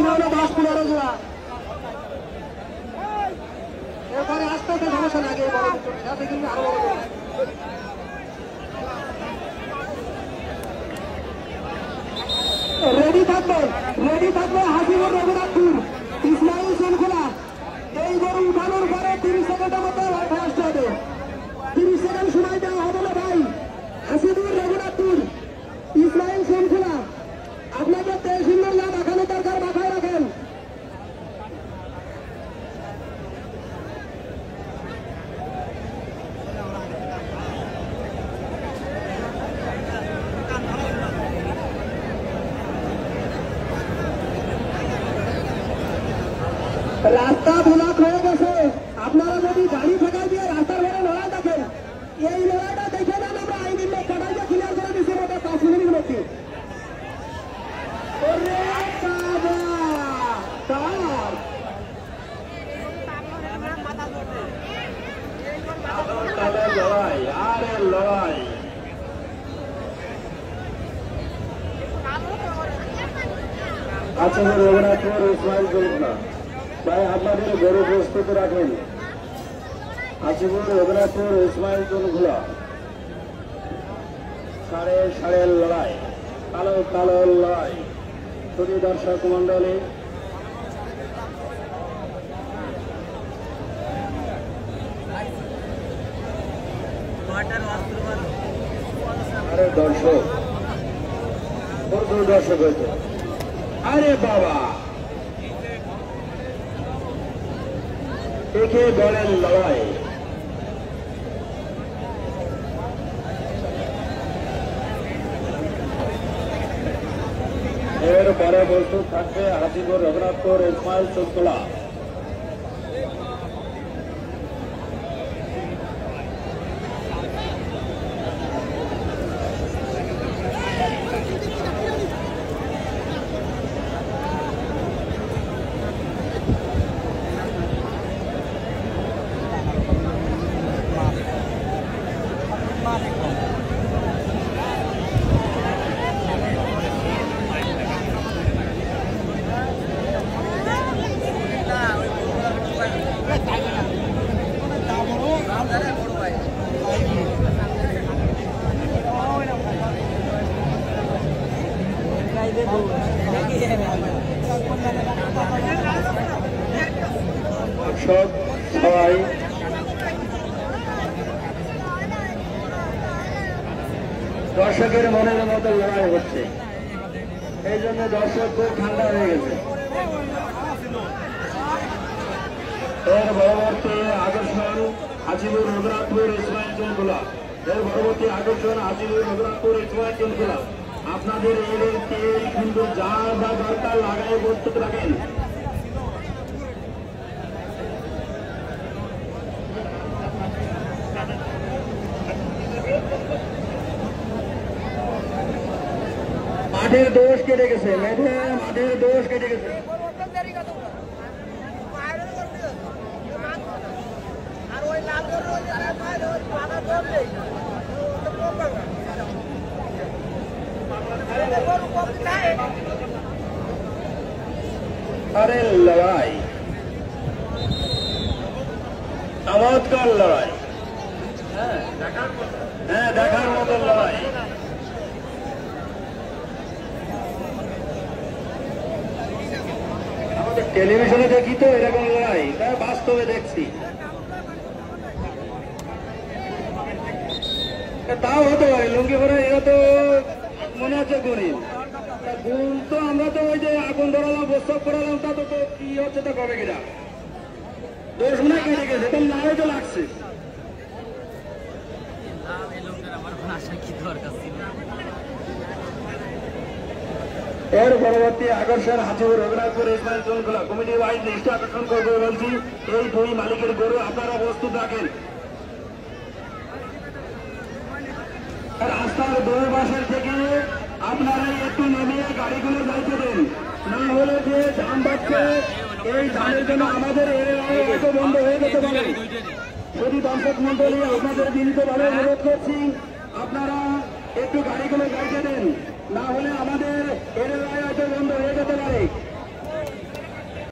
হলো 10-15 জোড়া। এরপরে আস্তে আস্তে সমস্যা লাগে বড় সাথে কিন্তু আরো বড় রেডি থাকবে হাসিবুর রঘুনাথপুর ইসমাইল শৃঙ্খলা। এই গরু উঠানোর পরে 30 সেকেন্ডের মতো ফার্স্ট হবে। 30 সেকেন্ড সময় দেওয়া হবে না ভাই। হাসিবুর রঘুনাথপুর ইসমাইল শৃঙ্খলা, আপনাকে তেল সুন্দর না মাখানো দরকার, মাথায় রাখেন। রাস্তা ব্লক হয়ে গেছে, আপনারা যদি গাড়ি ঠেকাই দিয়ে রাস্তার ঘরে লড়াই দেখেন, এই লড়াইটা দেখে নেন। আমরা আইনি লোক কাটাইতে ক্লিয়ার করে দিচ্ছি মতো 5 মিনিটের মধ্যে। লড়াই আচ্ছা রঘুনাথপুর ইসমাইল শৃঙ্খলা ভাই, আপনাদের গরু প্রস্তুত রাখেন। হাসিবুর রঘুনাথপুর ইসমাইল শৃঙ্খলা সাড়ে লড়াই, কালো লড়াই। শুধু দর্শক মন্ডলী, আরে দর্শক দর্শক হয়েছে। আরে বাবা, একে বলেন লড়াই। এরপরে প্রস্তুত থাকবে হাসিবুর রঘুনাথপুর ইসমাইল শৃঙ্খলা। সবাই দর্শকের মনের মতো লড়াই হচ্ছে, এই জন্য দর্শক খুব ঠান্ডা হয়ে গেছে। এর পরবর্তী আকর্ষণ হাসিবুর রঘুনাথপুর ইসমাইল শৃঙ্খলা। আপনাদের এই কিন্তু যা দরকার লাগাই প্রস্তুত রাখেন। মাঠের দোষ কেটে গেছে, মাঠের দোষ কেটে গেছে। আরে লড়াই, চমৎকার লড়াই, হ্যাঁ দেখার মতো লড়াই। আমাদের টেলিভিশনে দেখি তো এরকম লড়াই, তাই বাস্তবে দেখছি। তাও হতে পারে লুঙ্গি পরে, এরা তো মনে হচ্ছে গরিব। গুণ তো আমরা তো ওই যে আগুন ধরালাম, বস্ত্র করালাম, তা তো কি হচ্ছে তো কবে কিনা দোষ মনে কেটে গেছে, তো নাও তো লাগছে। এর পরবর্তী আকর্ষণ হাসিবুর রঘুনাথপুর ইসমাইল শৃঙ্খলা। কমিটি ওয়াইজ দৃষ্টি আকর্ষণ করবে বলছি, এই দুই মালিকের গরু আপনারা প্রস্তুত রাখেন। রাস্তার দুই পাশের থেকে আপনারা একটু নেমে গাড়িগুলো যাইতে দেন, না হলে যে জাম বাড়ছে, এই জামের জন্য আমাদের এত বন্ধ হয়ে যেতে পারে। যদি দর্শক মন্ডলী আপনাদের বিনীতভাবে অনুরোধ করছি, আপনারা একটু গাড়িগুলো যাইতে দেন, না হলে আমাদের এর হয়তো বন্ধ হয়ে যেতে পারে।